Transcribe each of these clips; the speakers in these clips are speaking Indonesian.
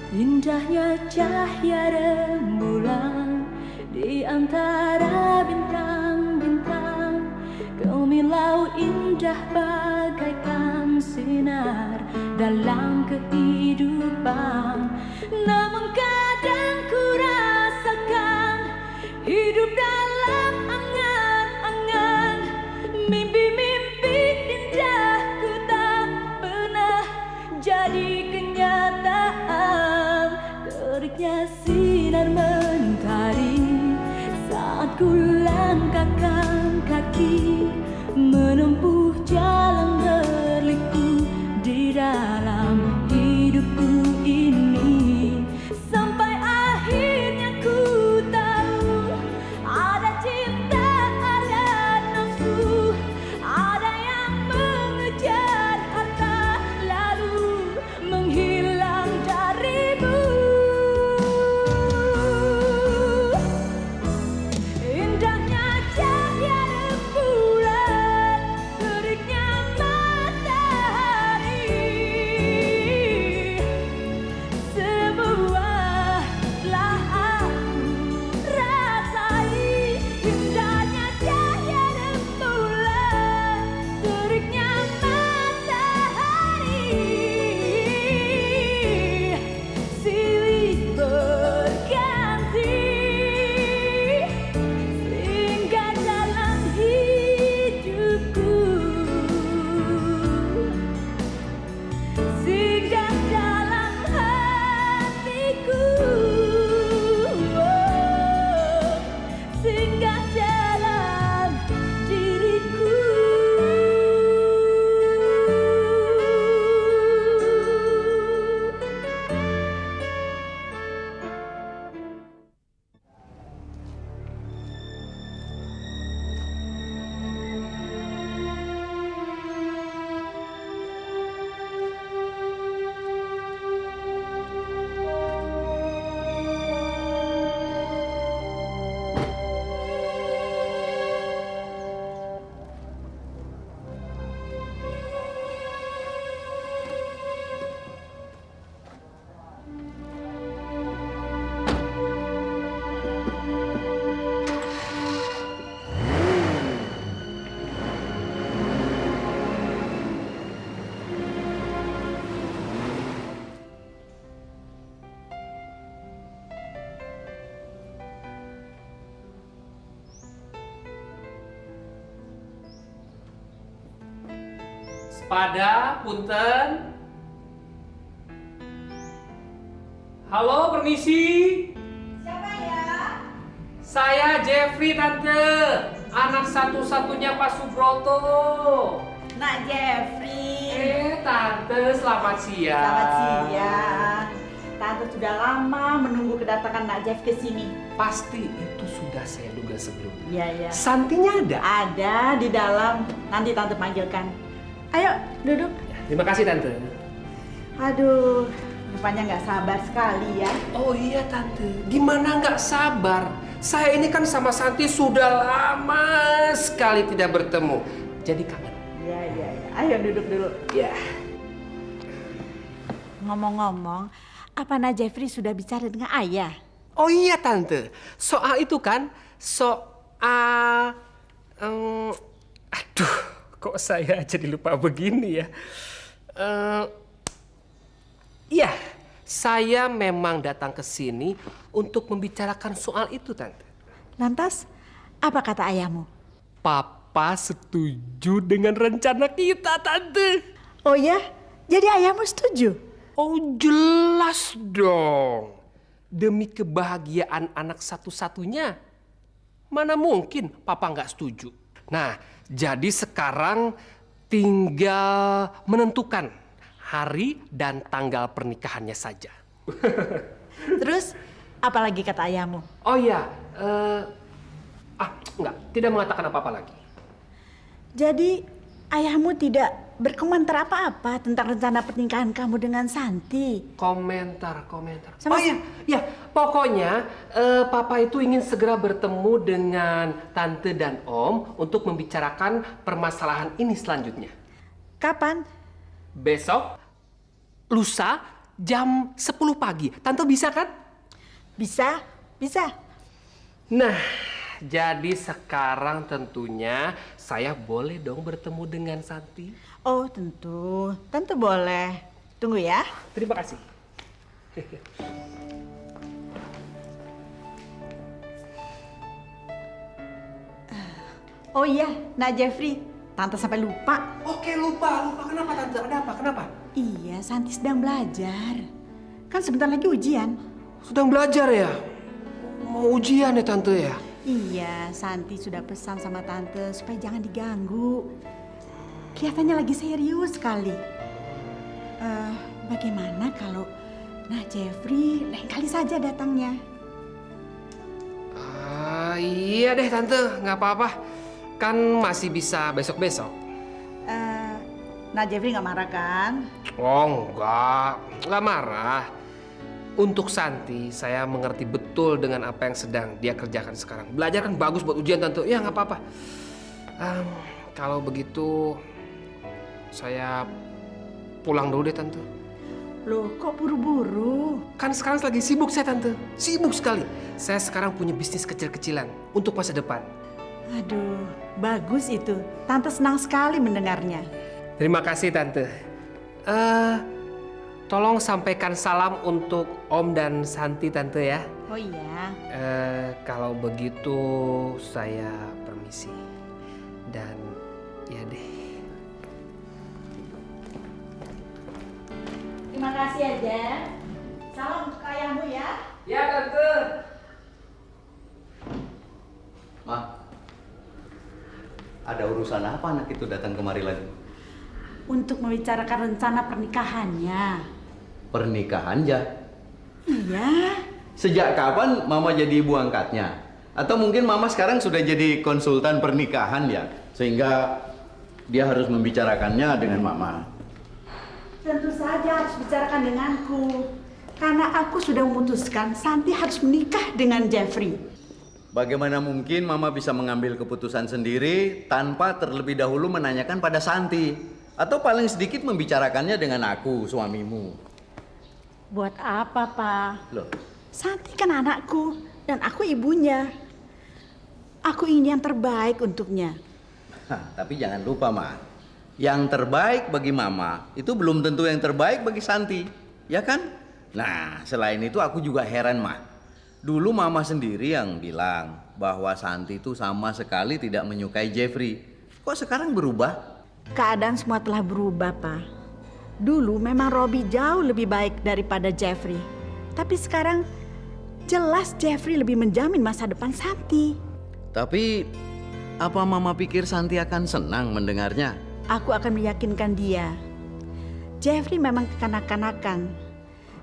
Indahnya cahaya rembulan di antara bintang-bintang. Gemilau indah bagaikan sinar dalam kehidupan. Namun kadang ku rasakan hidup dalam angan-angan. Mimpi-mimpi indahku tak pernah jadi kenyataan. Teriknya sinar mentari saat ku langkahkan kaki menempuh jalan berliku di dalam hidupku ini. Sampai akhirnya ku tahu ada cinta, ada nafsu, ada yang mengejar harta lalu menghilang darimu. Indahnya cahaya rembulan, teriknya matahari, semua telah aku rasai. Indahnya cahaya rembulan, teriknya matahari, silih berganti singgah dalam hidupku, singgah dalam hatiku, singgah dalam diriku. Pada punten. Halo, permisi. Siapa ya? Saya Jeffrey, Tante. Anak satu-satunya Pak Subroto. Nak Jeffrey. Tante, selamat siang. Selamat siang. Tante sudah lama menunggu kedatangan Nak Jeff ke sini. Pasti itu sudah saya duga sebelumnya. Iya, iya. Santinya ada? Ada di dalam. Nanti Tante panggilkan. Ayo, duduk. Terima kasih, Tante. Aduh, rupanya nggak sabar sekali ya. Oh iya, Tante. Gimana nggak sabar? Saya ini kan sama Santi sudah lama sekali tidak bertemu. Jadi kangen. Iya, iya, iya. Ayo duduk dulu. Ya. Ngomong-ngomong, apa Nak Jeffrey sudah bicara dengan ayah? Oh iya, Tante. Soal itu kan, soal... aduh, kok saya jadi lupa begini ya. Iya, saya memang datang ke sini untuk membicarakan soal itu, Tante. Lantas, apa kata ayahmu? Papa setuju dengan rencana kita, Tante. Oh ya? Jadi ayahmu setuju? Oh jelas dong. Demi kebahagiaan anak satu-satunya. Mana mungkin Papa nggak setuju. Nah, jadi sekarang tinggal menentukan hari dan tanggal pernikahannya saja. Terus, apa lagi kata ayahmu? Oh iya, enggak, tidak mengatakan apa-apa lagi. Jadi, ayahmu tidak berkomentar apa-apa tentang rencana pernikahan kamu dengan Santi? Komentar. Sama Oh iya, pokoknya Papa itu ingin segera bertemu dengan Tante dan Om untuk membicarakan permasalahan ini selanjutnya. Kapan? Besok, lusa, jam 10 pagi. Tante bisa kan? Bisa, bisa. Nah, jadi sekarang tentunya saya boleh dong bertemu dengan Santi. Oh, tentu. Tentu boleh. Tunggu ya. Terima kasih. Oh iya, Nak Jeffrey. Tante sampai lupa. Oke, lupa. Kenapa Tante? Ada apa? Kenapa? Iya, Santi sedang belajar. Kan sebentar lagi ujian. Sedang belajar ya? Mau ujian ya Tante ya? Iya, Santi sudah pesan sama Tante supaya jangan diganggu. Kelihatannya lagi serius sekali. Bagaimana kalau Nah Jeffrey lain kali saja datangnya? Iya deh Tante, nggak apa-apa. Kan masih bisa besok-besok. Nah Jeffrey nggak marah kan? Oh nggak marah. Untuk Santi, saya mengerti betul dengan apa yang sedang dia kerjakan sekarang. Belajar kan bagus buat ujian Tante, ya nggak apa-apa. Kalau begitu, saya pulang dulu deh Tante. Loh kok buru-buru? Kan sekarang lagi sibuk saya Tante, sibuk sekali. Saya sekarang punya bisnis kecil-kecilan untuk masa depan. Aduh, bagus itu. Tante senang sekali mendengarnya. Terima kasih Tante. Tolong sampaikan salam untuk Om dan Santi Tante ya. Oh iya. Kalau begitu saya permisi. Dan ya deh. Terima kasih aja. Salam untuk ayahmu ya. Ya Tante. Ma, ada urusan apa anak itu datang kemari lagi? Untuk membicarakan rencana pernikahannya. Pernikahan ya? Iya. Sejak kapan Mama jadi ibu angkatnya? Atau mungkin Mama sekarang sudah jadi konsultan pernikahan ya? Sehingga dia harus membicarakannya dengan Mama. Tentu saja harus bicarakan denganku. Karena aku sudah memutuskan Santi harus menikah dengan Jeffrey. Bagaimana mungkin Mama bisa mengambil keputusan sendiri tanpa terlebih dahulu menanyakan pada Santi? Atau paling sedikit membicarakannya dengan aku, suamimu? Buat apa, Pak? Loh, Santi kan anakku dan aku ibunya. Aku ingin yang terbaik untuknya. tapi jangan lupa, Ma. Yang terbaik bagi Mama itu belum tentu yang terbaik bagi Santi, ya kan? Nah, selain itu aku juga heran, Ma. Dulu Mama sendiri yang bilang bahwa Santi itu sama sekali tidak menyukai Jeffrey. Kok sekarang berubah? Keadaan semua telah berubah, Pak. Dulu memang Robbie jauh lebih baik daripada Jeffrey. Tapi sekarang jelas Jeffrey lebih menjamin masa depan Santi. Tapi apa Mama pikir Santi akan senang mendengarnya? Aku akan meyakinkan dia. Jeffrey memang kekanak-kanakan.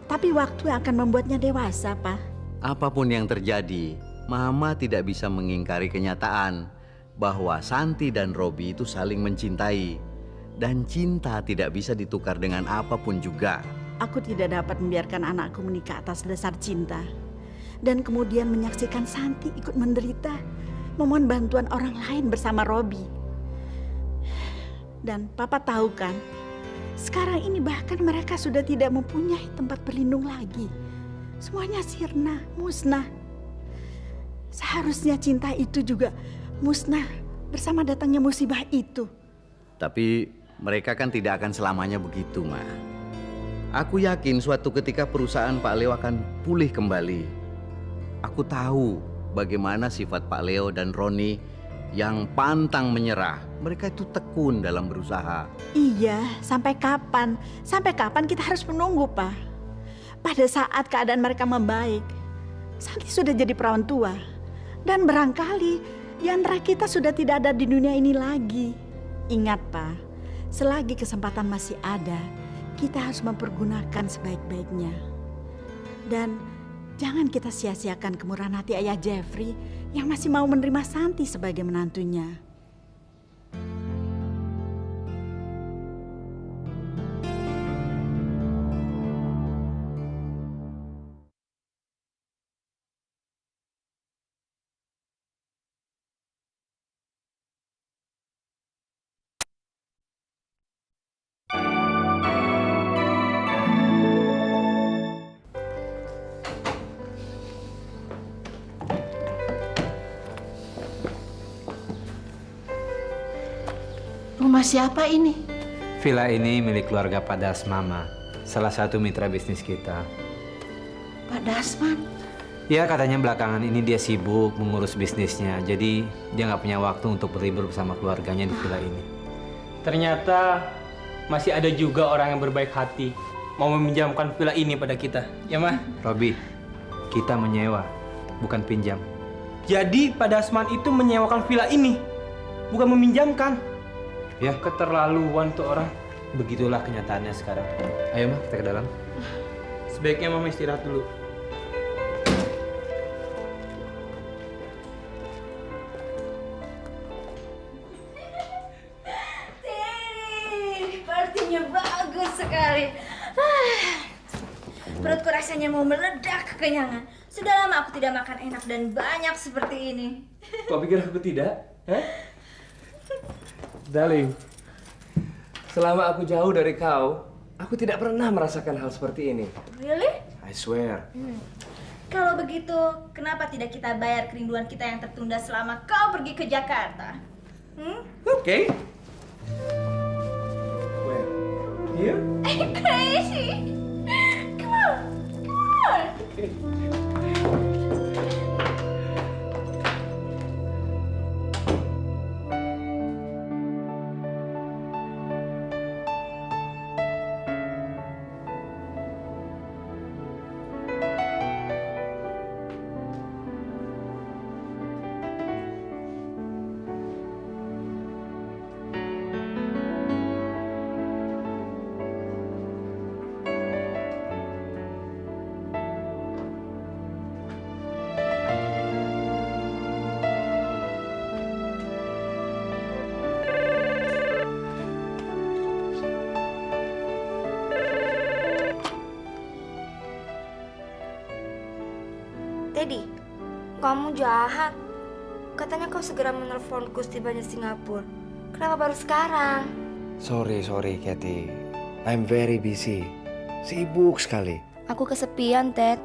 Tapi waktu akan membuatnya dewasa, Pak. Apapun yang terjadi, Mama tidak bisa mengingkari kenyataan bahwa Santi dan Robbie itu saling mencintai. Dan cinta tidak bisa ditukar dengan apapun juga. Aku tidak dapat membiarkan anakku menikah atas dasar cinta. Dan kemudian menyaksikan Santi ikut menderita, memohon bantuan orang lain bersama Robbie. Dan Papa tahu kan, sekarang ini bahkan mereka sudah tidak mempunyai tempat berlindung lagi. Semuanya sirna, musnah. Seharusnya cinta itu juga musnah bersama datangnya musibah itu. Tapi mereka kan tidak akan selamanya begitu, Ma. Aku yakin suatu ketika perusahaan Pak Leo akan pulih kembali. Aku tahu bagaimana sifat Pak Leo dan Roni yang pantang menyerah. Mereka itu tekun dalam berusaha. Iya, sampai kapan? Sampai kapan kita harus menunggu, Pak? Pada saat keadaan mereka membaik, Santi sudah jadi perawan tua. Dan barangkali di antara kita sudah tidak ada di dunia ini lagi. Ingat, Pak, selagi kesempatan masih ada, kita harus mempergunakan sebaik-baiknya. Dan jangan kita sia-siakan kemurahan hati ayah Jeffrey yang masih mau menerima Santi sebagai menantunya. Rumah siapa ini? Villa ini milik keluarga Pak Dasmama, salah satu mitra bisnis kita. Pak Dasman. Ya, katanya belakangan ini dia sibuk mengurus bisnisnya, jadi dia nggak punya waktu untuk berlibur bersama keluarganya di villa ini. Ternyata masih ada juga orang yang berbaik hati mau meminjamkan villa ini pada kita, ya mah? Robi, kita menyewa, bukan pinjam. Jadi Pak Dasman itu menyewakan villa ini, bukan meminjamkan. Ya, Keterlaluan tuh orang. begitulah kenyataannya sekarang. Ayo mah, kita ke dalam. Sebaiknya mama istirahat dulu. Partinya bagus sekali. Perutku rasanya mau meledak kekenyangan. Sudah lama aku tidak makan enak dan banyak seperti ini. Kau pikir aku tidak? Hah? Darling, selama aku jauh dari kau, aku tidak pernah merasakan hal seperti ini. Really? I swear. Kalau begitu, kenapa tidak kita bayar kerinduan kita yang tertunda selama kau pergi ke Jakarta? Okay. Where? Here? Crazy! Come on! Come on! Teddy, kamu jahat. Katanya kau segera menelponku setibanya Singapura. Kenapa baru sekarang? Sorry, Kathy. I'm very busy. Sibuk sekali. Aku kesepian, Ted.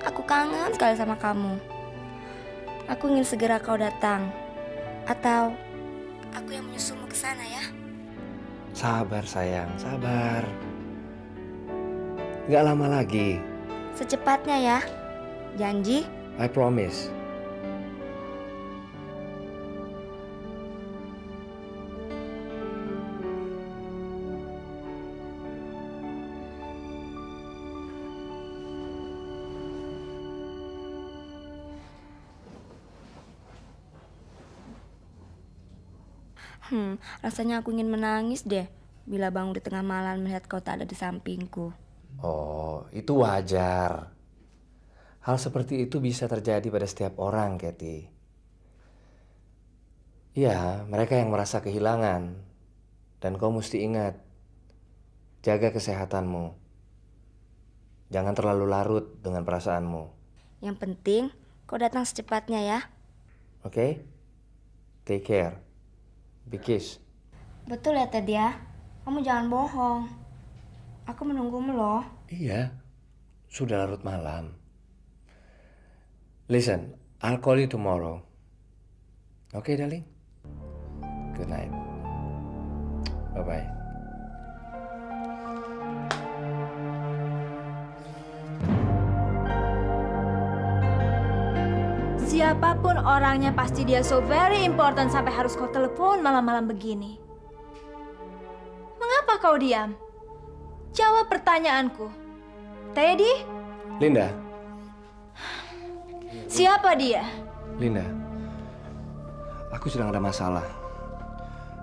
Aku kangen sekali sama kamu. Aku ingin segera kau datang. Atau aku yang menyusulmu ke sana ya? Sabar sayang, sabar. Gak lama lagi. Secepatnya ya. Janji? I promise. Rasanya aku ingin menangis deh bila bangun di tengah malam melihat kau tak ada di sampingku. Oh, itu wajar. Hal seperti itu bisa terjadi pada setiap orang, Kathy. Iya, mereka yang merasa kehilangan. Dan kau mesti ingat, jaga kesehatanmu. Jangan terlalu larut dengan perasaanmu. Yang penting kau datang secepatnya ya. Oke? Take care. Be kiss. Betul ya Ted ya. Kamu jangan bohong. Aku menunggumu loh. Iya, sudah larut malam. Listen, I'll call you tomorrow. Okay, darling? Good night. Bye-bye. Siapapun orangnya pasti dia so very important sampai harus kau telepon malam-malam begini. Mengapa kau diam? Jawab pertanyaanku. Teddy? Linda, Siapa dia? Linda. Aku sedang ada masalah.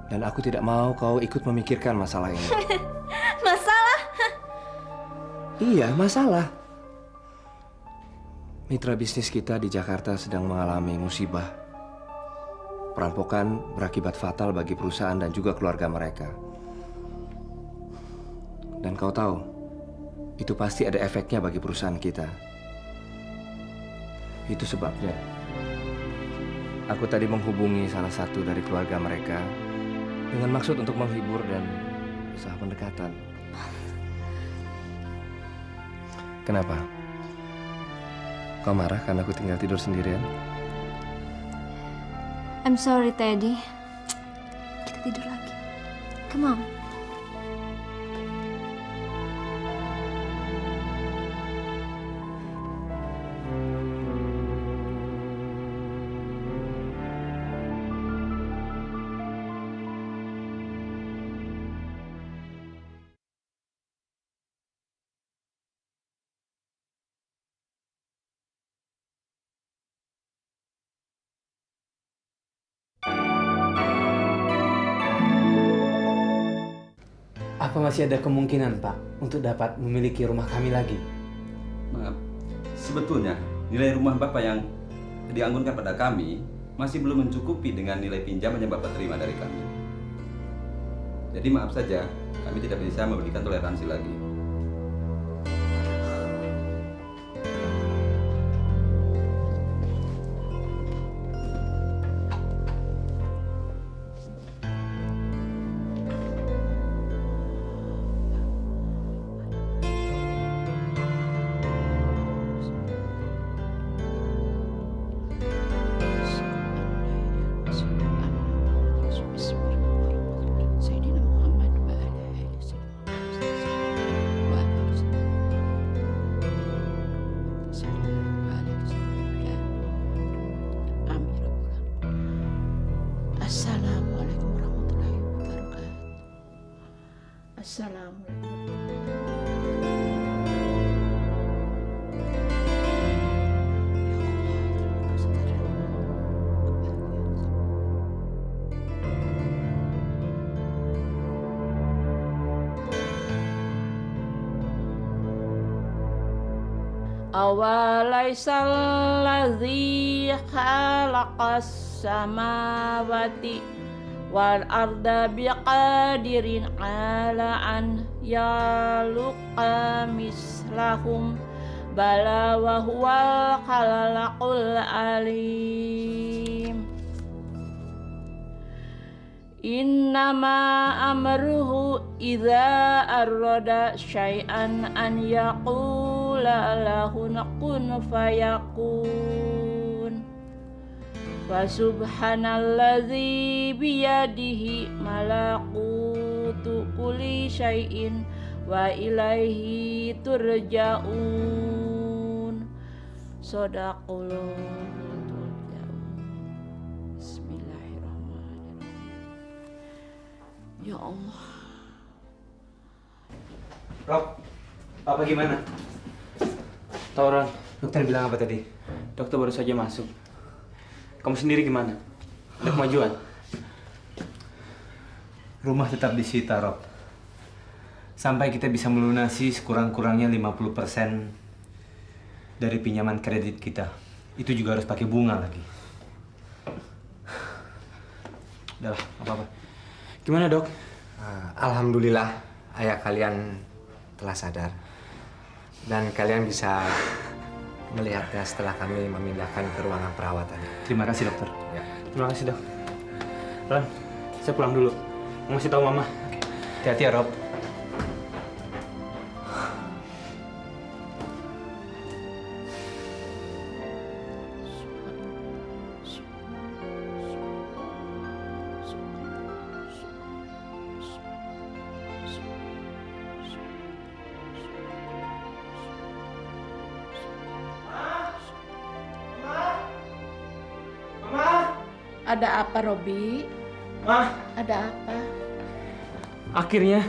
Dan aku tidak mau kau ikut memikirkan masalah ini. Masalah? Iya, masalah. Mitra bisnis kita di Jakarta sedang mengalami musibah. Perampokan berakibat fatal bagi perusahaan dan juga keluarga mereka. Dan kau tahu, itu pasti ada efeknya bagi perusahaan kita. Itu sebabnya aku tadi menghubungi salah satu dari keluarga mereka dengan maksud untuk menghibur dan usaha pendekatan. Kenapa? Kau marah karena aku tinggal tidur sendirian? I'm sorry Teddy. Kita tidur lagi. Come on. Apa masih ada kemungkinan, Pak, untuk dapat memiliki rumah kami lagi? Maaf, sebetulnya nilai rumah Bapak yang dianggunkan pada kami masih belum mencukupi dengan nilai pinjaman yang Bapak terima dari kami. Jadi maaf saja, kami tidak bisa memberikan toleransi lagi. Assalamualaikum warahmatullahi wabarakatuh. Assalamualaikum. Awalaisal ladzi khalaqas samawati wal arda biqadirin ala an yaluqa mislahum bala wa huwal khalaqul alim. Innama amruhu idza arada syai'an an yaqula lahu kun fayakun. Wa subhanalladzi biyadihi malakutu kulli syai'in wa ilaihi turja'un. Shadaqallahu. Ya Allah. Rob, Papa gimana? Tauran, Dokter bilang apa tadi? dokter baru saja masuk. Kamu sendiri gimana? Ada kemajuan? Rumah tetap disita, Rob. Sampai kita bisa melunasi sekurang-kurangnya 50% dari pinjaman kredit kita. Itu juga harus pakai bunga lagi. Udahlah, apa-apa. Gimana, Dok? Alhamdulillah, ayah kalian telah sadar. Dan kalian bisa melihatnya setelah kami memindahkan ke ruangan perawatan. Terima kasih, Dokter. Ya. Terima kasih, Dok. Ran, saya pulang dulu. Mau kasih tahu Mama. Hati-hati ya, Rob. Ada apa, Robi? Ma, Ada apa? akhirnya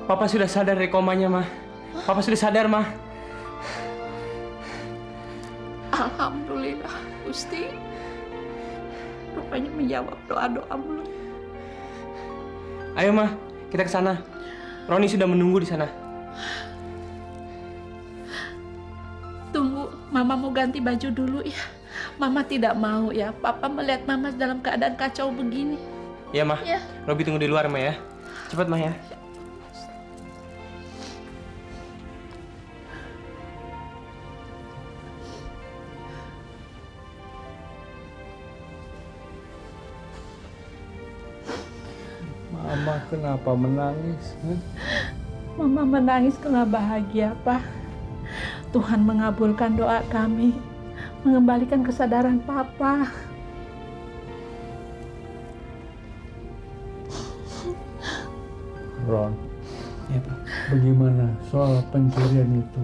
Papa sudah sadar dari komanya, Ma. Papa sudah sadar, Ma. Alhamdulillah, Gusti. Rupanya menjawab doa-doamu. Ayo, Ma. Kita ke sana. Roni sudah menunggu di sana. Tunggu, Mama mau ganti baju dulu ya. Mama tidak mau ya, Papa melihat Mama dalam keadaan kacau begini. Ya, Ma. Ya. Robi tunggu di luar, Ma ya. Cepat, Ma ya. Mama kenapa menangis? Mama menangis karena bahagia, Pak. Tuhan mengabulkan doa kami, mengembalikan kesadaran Papa. Ron, Ya, Pak. bagaimana soal pencurian itu?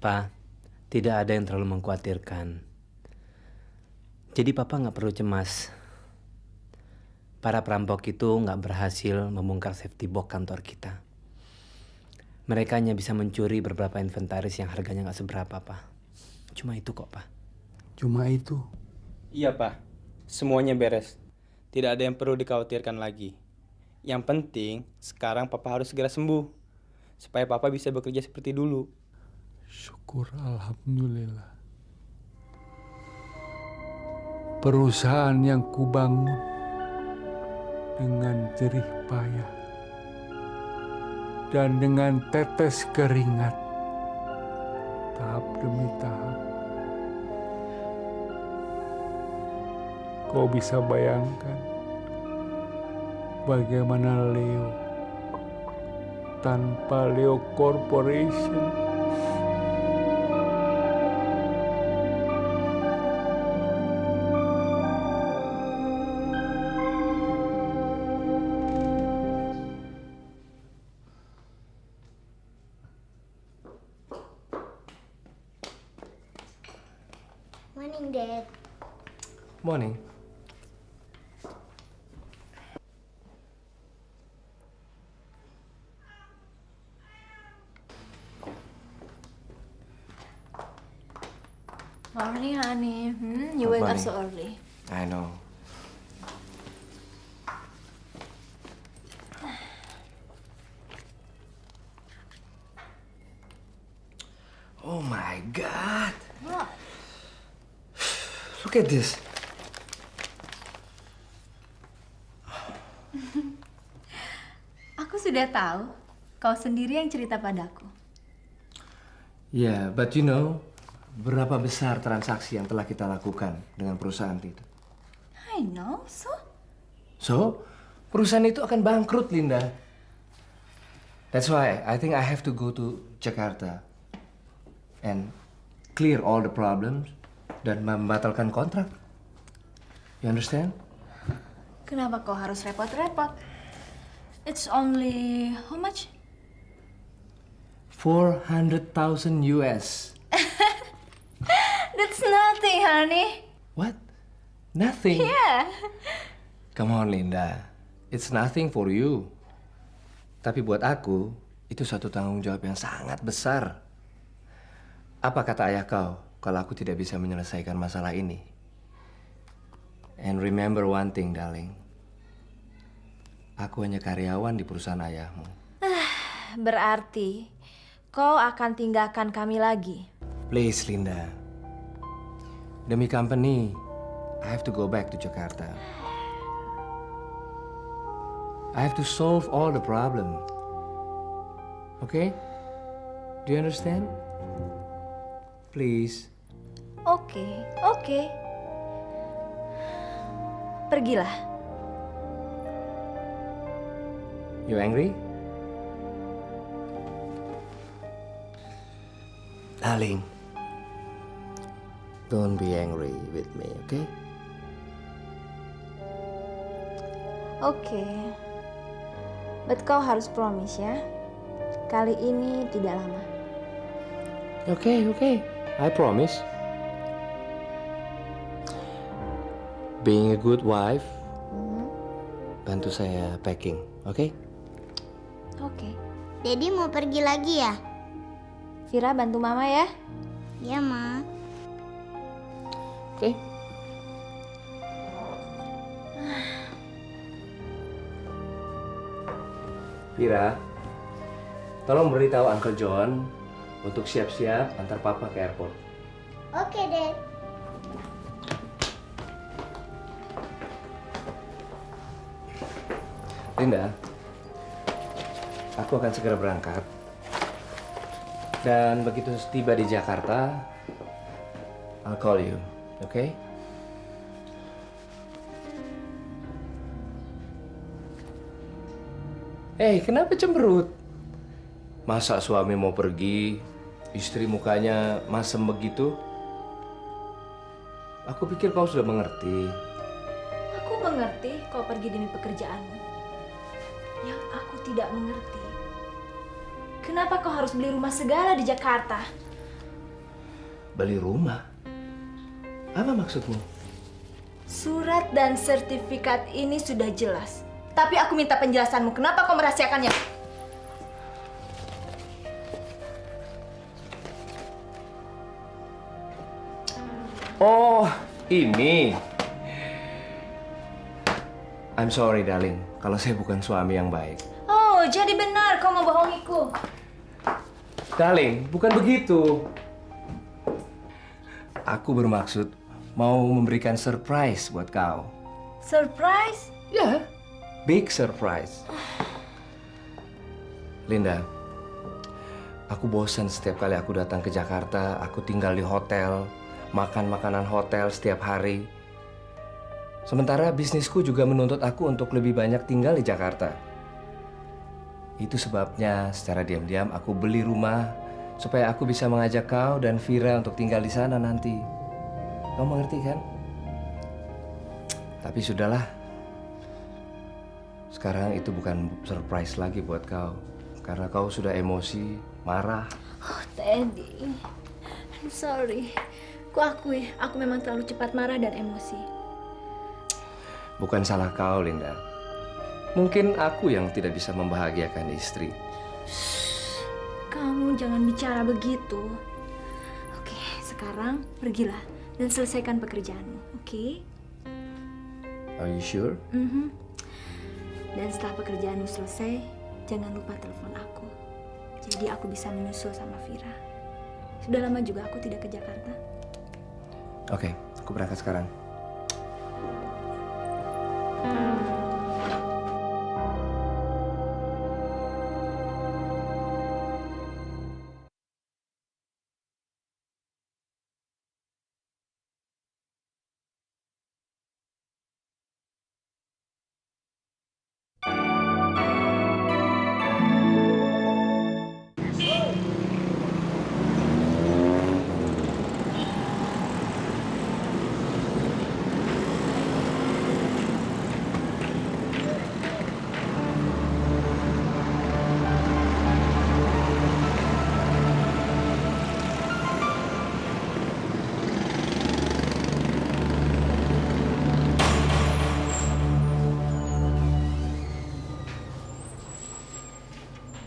Pak, tidak ada yang terlalu mengkhawatirkan. Jadi Papa nggak perlu cemas. Para perampok itu nggak berhasil membongkar safety box kantor kita. Mereka hanya bisa mencuri beberapa inventaris yang harganya nggak seberapa, Pak. Cuma itu kok, Pak. Cuma itu. Iya, Pak. Semuanya beres. Tidak ada yang perlu dikhawatirkan lagi. Yang penting, sekarang Papa harus segera sembuh. Supaya Papa bisa bekerja seperti dulu. Syukur alhamdulillah. Perusahaan yang kubangun dengan jerih payah dan dengan tetes keringat, tahap demi tahap. Kau bisa bayangkan bagaimana Leo tanpa Leo Corporation. Morning, Dad. Morning. Morning, honey. You Good wake up morning. so early. I know. Oh my God. What? Look at this. Aku sudah tahu. Kau sendiri yang cerita padaku. Yeah, but you know, berapa besar transaksi yang telah kita lakukan dengan perusahaan itu? I know, so? So, perusahaan itu akan bangkrut, Linda. That's why I think I have to go to Jakarta and clear all the problems dan membatalkan kontrak. You understand? Kenapa kau harus repot-repot? It's only how much? 400,000 US. That's nothing, honey. What? Nothing? Yeah. Come on, Linda. It's nothing for you. Tapi buat aku, itu satu tanggung jawab yang sangat besar. Apa kata ayah kau kalau aku tidak bisa menyelesaikan masalah ini? And remember one thing, darling. Aku hanya karyawan di perusahaan ayahmu. Berarti kau akan tinggalkan kami lagi. Please, Linda. Demi company, I have to go back to Jakarta. I have to solve all the problem. Okay? Do you understand? Please. Oke. Pergilah. You angry? Darling, don't be angry with me, okay? Oke. But kau harus promise ya. Kali ini tidak lama. Okay. I promise. Being a good wife, bantu saya packing, okay? Oke. Daddy mau pergi lagi ya? Vira bantu mama ya. Ya, Ma. Okay. Vira, tolong beritahu Uncle John untuk siap-siap antar Papa ke airport. Oke, Dad. Linda, aku akan segera berangkat. Dan begitu tiba di Jakarta, I'll call you, okay? Hey, kenapa cemberut? Masa suami mau pergi, istri mukanya masem begitu? Aku pikir kau sudah mengerti. Aku mengerti kau pergi demi pekerjaanmu. Yang aku tidak mengerti, kenapa kau harus beli rumah segala di Jakarta? Beli rumah? Apa maksudmu? Surat dan sertifikat ini sudah jelas. Tapi aku minta penjelasanmu, kenapa kau merahasiakannya? Oh, ini. I'm sorry, darling. Kalau saya bukan suami yang baik. Oh, jadi benar kau membohongiku. Darling, bukan begitu. Aku bermaksud mau memberikan surprise buat kau. Surprise? Ya, big surprise. Linda, aku bosan setiap kali aku datang ke Jakarta, aku tinggal di hotel, makan makanan hotel setiap hari. Sementara bisnisku juga menuntut aku untuk lebih banyak tinggal di Jakarta. Itu sebabnya secara diam-diam aku beli rumah supaya aku bisa mengajak kau dan Vira untuk tinggal di sana nanti. Kau mengerti kan? Tapi sudahlah. Sekarang itu bukan surprise lagi buat kau. Karena kau sudah emosi, marah. Oh, Teddy. I'm sorry. Kuakui, aku memang terlalu cepat marah dan emosi. Bukan salah kau, Linda. Mungkin aku yang tidak bisa membahagiakan istri. Kamu jangan bicara begitu. Oke, sekarang pergilah dan selesaikan pekerjaanmu, oke? Are you sure? Dan setelah pekerjaanmu selesai, jangan lupa telepon aku. Jadi aku bisa menyusul sama Vira. Sudah lama juga aku tidak ke Jakarta. Oke, aku berangkat sekarang.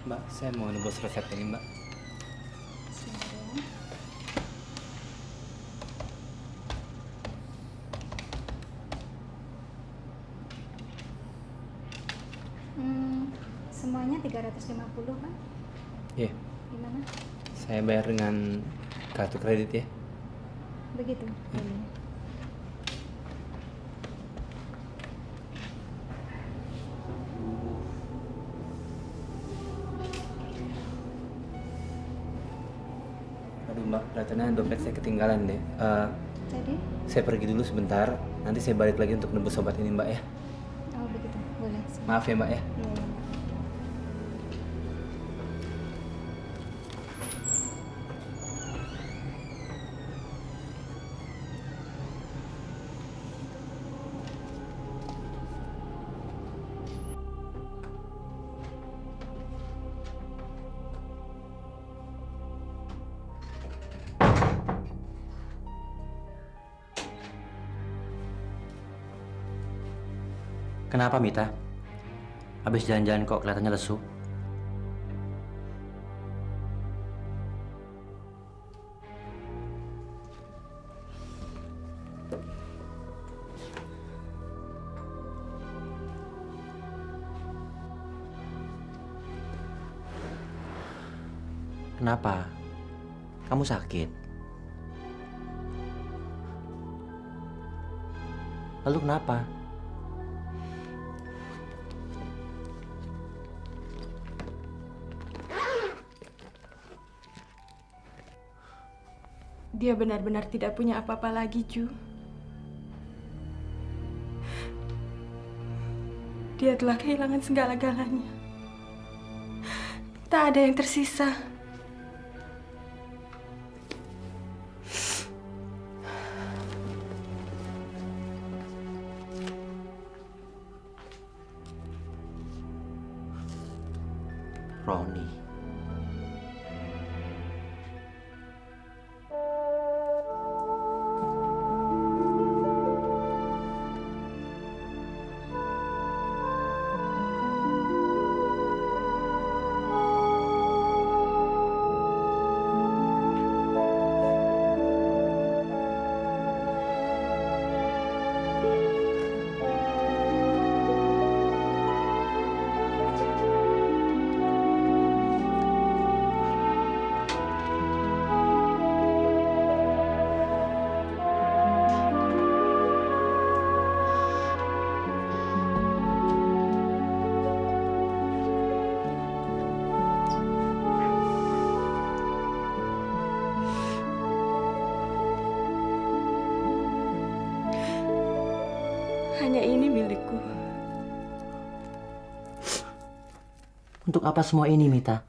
Mbak, saya mau nebus resep ini, Mbak. Semuanya 350, Pak. Iya, Gimana? saya bayar dengan kartu kredit ya. Begitu. Aduh Mbak, kelihatannya dompet saya ketinggalan deh. Jadi? Saya pergi dulu sebentar, nanti saya balik lagi untuk nebus obat ini Mbak ya. Oh, begitu. Boleh. Maaf ya Mbak ya. Iya. Kenapa Mita? Habis jalan-jalan kok kelihatannya lesu? Kenapa? Kamu sakit? Lalu kenapa? Dia benar-benar tidak punya apa-apa lagi, Ju. Dia telah kehilangan segala-galanya. Tak ada yang tersisa. Roni. Hanya ini milikku. Untuk apa semua ini, Mita?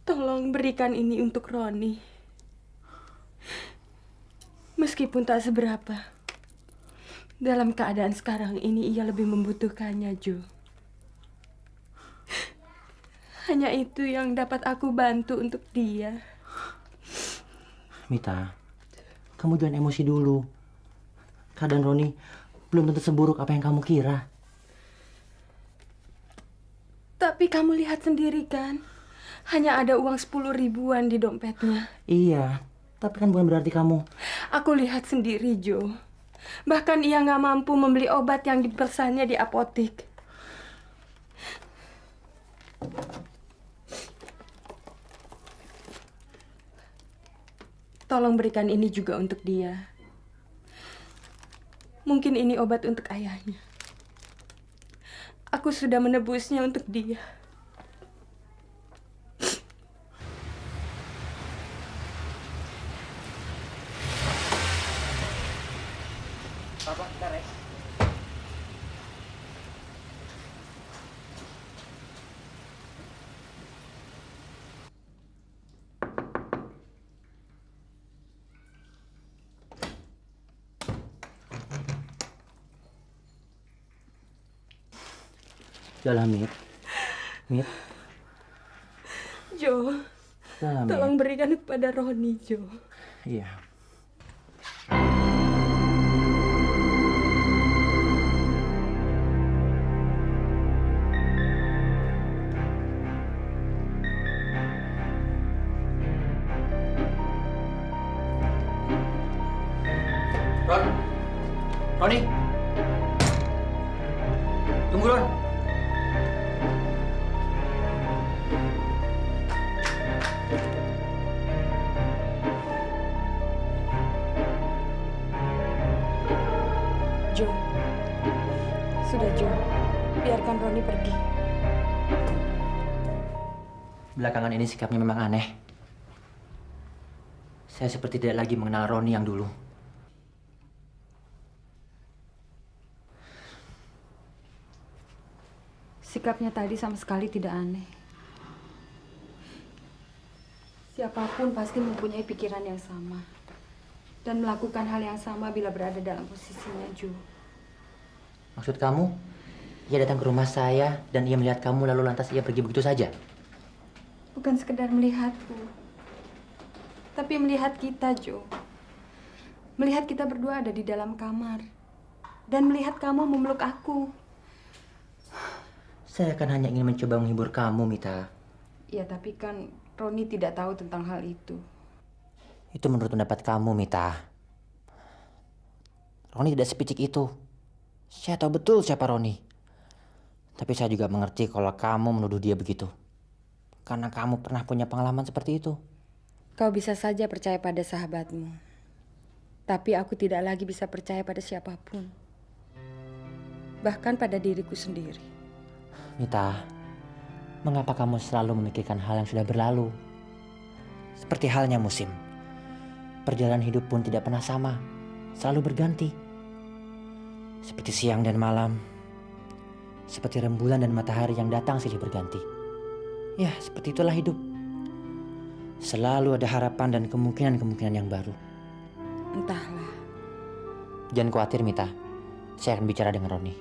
Tolong berikan ini untuk Roni. Meskipun tak seberapa. Dalam keadaan sekarang ini ia lebih membutuhkannya, Jo. Hanya itu yang dapat aku bantu untuk dia. Mita, kamu jangan emosi dulu. Keadaan Roni belum tentu seburuk apa yang kamu kira. Tapi kamu lihat sendiri kan, hanya ada uang 10 ribuan di dompetnya. Iya, tapi kan bukan berarti kamu... Aku lihat sendiri, Jo. Bahkan ia nggak mampu membeli obat yang dipesannya di apotik. Tolong berikan ini juga untuk dia. Mungkin ini obat untuk ayahnya. Aku sudah menebusnya untuk dia. Papa, bentar ya. Udah lah, Mit. Mit. Jo, Udah lah, Mit. tolong berikan kepada Roni, Jo. Iya. Roni! Tunggu, Ron! Jo, sudah Jo, biarkan Roni pergi. Belakangan ini sikapnya memang aneh. Saya seperti tidak lagi mengenal Roni yang dulu. Sikapnya tadi sama sekali tidak aneh. Siapapun pasti mempunyai pikiran yang sama. Dan melakukan hal yang sama bila berada dalam posisinya, Jo. Maksud kamu, ia datang ke rumah saya dan ia melihat kamu lalu lantas ia pergi begitu saja? Bukan sekedar melihatku, tapi melihat kita, Jo. Melihat kita berdua ada di dalam kamar. Dan melihat kamu memeluk aku. Saya kan hanya ingin mencoba menghibur kamu, Mita. Ya, tapi kan Roni tidak tahu tentang hal itu. Itu menurut pendapat kamu, Mita. Roni tidak sepicik itu. Saya tahu betul siapa Roni. Tapi saya juga mengerti kalau kamu menuduh dia begitu. Karena kamu pernah punya pengalaman seperti itu. Kau bisa saja percaya pada sahabatmu. Tapi aku tidak lagi bisa percaya pada siapapun. Bahkan pada diriku sendiri. Mita, mengapa kamu selalu memikirkan hal yang sudah berlalu? Seperti halnya musim. Perjalanan hidup pun tidak pernah sama. Selalu berganti. Seperti siang dan malam. Seperti rembulan dan matahari yang datang silih berganti. Ya, seperti itulah hidup. Selalu ada harapan dan kemungkinan-kemungkinan yang baru. Entahlah. Jangan khawatir, Mita. Saya akan bicara dengan Roni.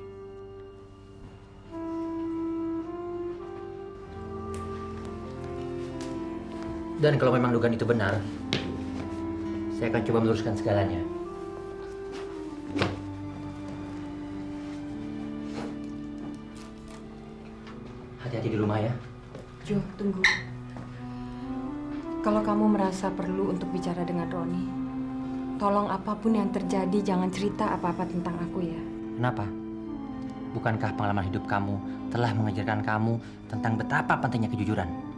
Dan kalau memang dugaan itu benar, saya akan coba meluruskan segalanya. Hati-hati di rumah ya. Jo, tunggu. Kalau kamu merasa perlu untuk bicara dengan Roni, tolong apapun yang terjadi jangan cerita apa-apa tentang aku ya. Kenapa? Bukankah pengalaman hidup kamu telah mengajarkan kamu tentang betapa pentingnya kejujuran?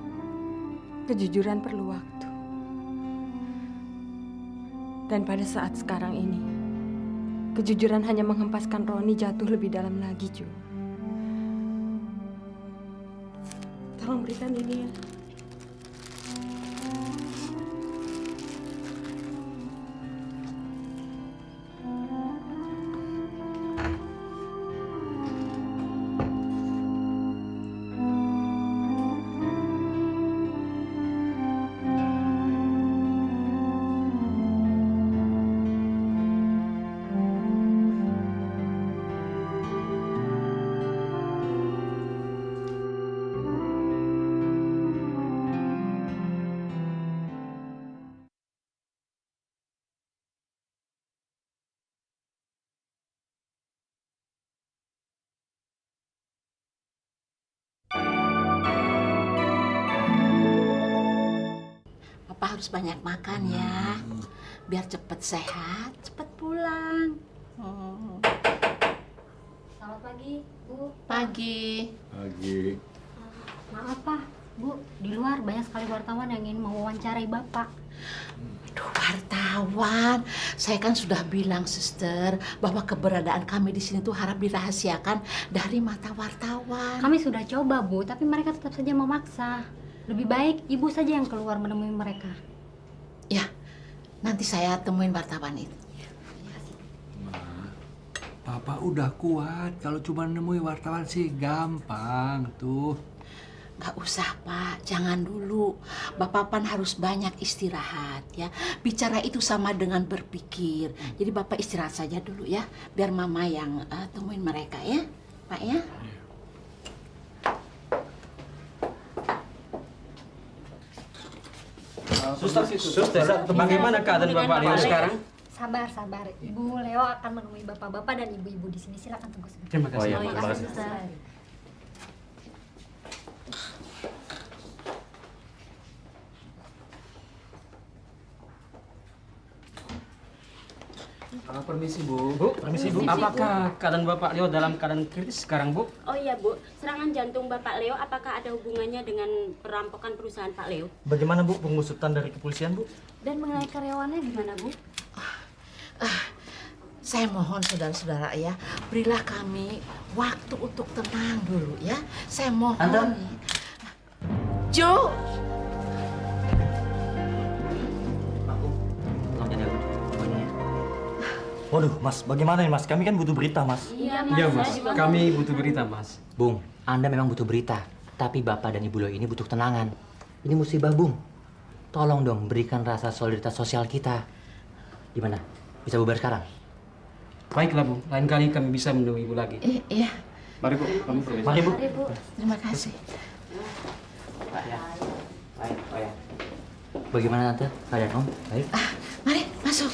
Kejujuran perlu waktu. Dan pada saat sekarang ini, kejujuran hanya menghempaskan Roni jatuh lebih dalam lagi, Jo. Tolong berikan ini ya. Papa harus banyak makan ya, biar cepet sehat, cepet pulang. Selamat pagi, Bu. Pagi. Pagi. Maaf, Pak. Bu, di luar banyak sekali wartawan yang ingin mewawancarai Bapak. Aduh, wartawan. Saya kan sudah bilang, Suster, bahwa keberadaan kami di sini tuh harap dirahasiakan dari mata wartawan. Kami sudah coba, Bu, tapi mereka tetap saja memaksa. Lebih baik Ibu saja yang keluar menemui mereka. Ya, nanti saya temuin wartawan itu. Papa udah kuat. Kalau cuma nemui wartawan sih gampang tuh. Gak usah, Pak. Jangan dulu. Bapak Pan harus banyak istirahat ya. Bicara itu sama dengan berpikir. Jadi Bapak istirahat saja dulu ya. Biar Mama yang temuin mereka ya, Pak ya. Suster, bagaimana keadaan Bapak Leo sekarang? Sabar, sabar. Ibu Leo akan menemui bapak-bapak dan ibu-ibu di sini. Silakan tunggu sebentar. Terima kasih. Terima kasih, Suster. Permisi, Bu. Bu, permisi, Bu. Apakah keadaan Bapak Leo dalam keadaan kritis sekarang, Bu? Oh iya, Bu. Serangan jantung Bapak Leo apakah ada hubungannya dengan perampokan perusahaan Pak Leo? Bagaimana, Bu, pengusutan dari kepolisian, Bu? Dan mengenai karyawannya gimana, Bu? Saya mohon saudara-saudara ya, berilah kami waktu untuk tenang dulu ya. Saya mohon. Anda? Jo. Waduh, Mas, bagaimana nih, Mas? Kami kan butuh berita, Mas. Iya, Mas. Iya, Mas. Kami butuh berita, Mas. Bung, Anda memang butuh berita. Tapi Bapak dan Ibu Leo ini butuh tenangan. Ini musibah, Bung. Tolong dong, berikan rasa solidaritas sosial kita. Gimana? Bisa bubar sekarang? Baiklah, Bu. Lain kali kami bisa menemui Ibu lagi. Iya. Mari, Bu. Kami permisi. Mari, Bu. Mari, Bu. Terima kasih. Baik. Bagaimana, Tante? Keadaan Om? Baik? Mari masuk.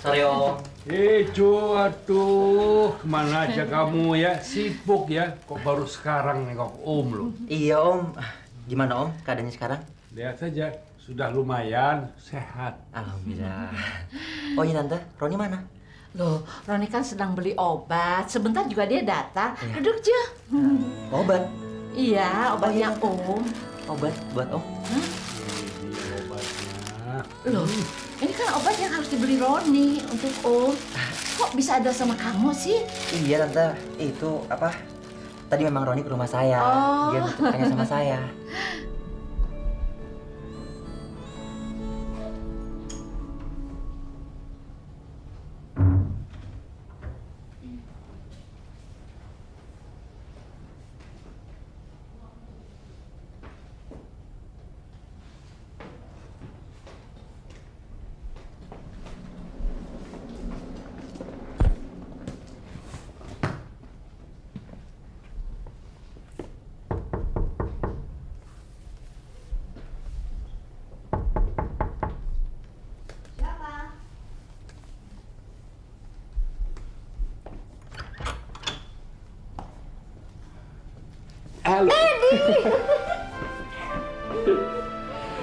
Sorry, Om. Jo, aduh, kemana aja kamu ya? Sibuk ya? Kok baru sekarang nengok Om lo? Iya, Om. Gimana, Om? Keadaannya sekarang? Lihat saja, sudah lumayan sehat. Alhamdulillah. Oh iya, Tante. Roni mana? Loh, Roni kan sedang beli obat. Sebentar juga dia datang. Iya. Duduk, Jo. Obat? Iya, obatnya Om. Obat buat Om? Ini obatnya. Loh, ini kan obat yang harus dibeli Roni untuk Om. Kok bisa ada sama kamu sih? Iya, Tante. Itu apa? Tadi memang Roni ke rumah saya. Oh. Dia tanya sama saya.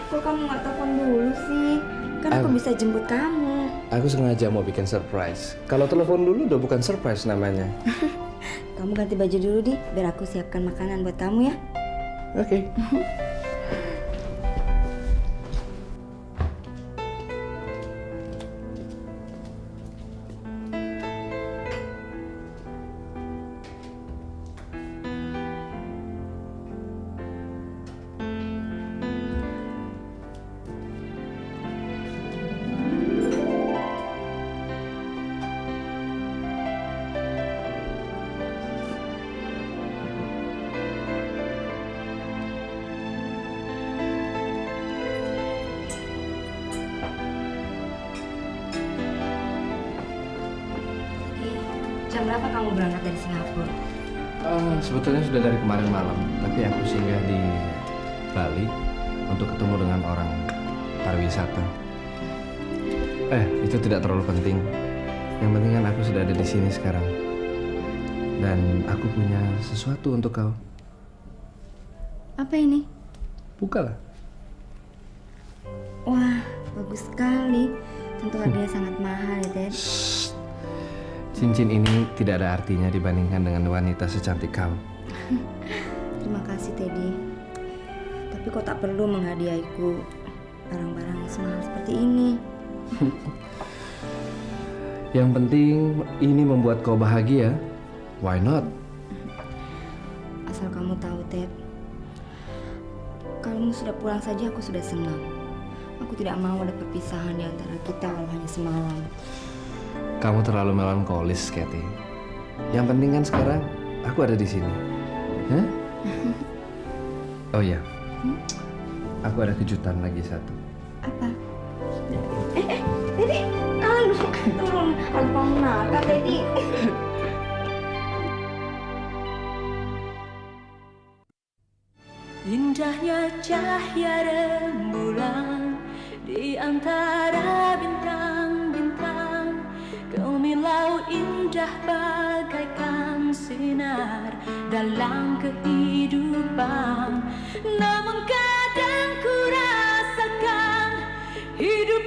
Kok kamu nggak telepon dulu sih? Kan aku bisa jemput kamu. Aku sengaja mau bikin surprise. Kalau telepon dulu udah bukan surprise namanya. Kamu ganti baju dulu, Di, biar aku siapkan makanan buat kamu ya. Oke. Jam berapa kamu berangkat dari Singapura? Sebetulnya sudah dari kemarin malam, tapi aku singgah di Bali untuk ketemu dengan orang pariwisata. Itu tidak terlalu penting. Yang penting kan aku sudah ada di sini sekarang. Dan aku punya sesuatu untuk kau. Apa ini? Bukalah. Wah, bagus sekali. Tentu harganya sangat mahal ya, Dad. Cincin ini tidak ada artinya dibandingkan dengan wanita secantik kau. Terima kasih, Teddy. Tapi kau tak perlu menghadiahiku barang-barang yang semahal seperti ini. Yang penting ini membuat kau bahagia. Why not? Asal kamu tahu, Ted. Kalau kamu sudah pulang saja aku sudah senang. Aku tidak mau ada perpisahan di antara kita walau hanya semalam. Kamu terlalu melankolis, Kathy. Yang penting kan sekarang aku ada di sini. Hah? Oh iya. Aku ada kejutan lagi satu. Apa? Teddy, turun. Aduh, kamu nakal, Teddy. Indahnya cahaya rembulan di antara bintang-bintang. Kemilau indah bagaikan sinar dalam kehidupan. Namun kadang ku rasakan hidup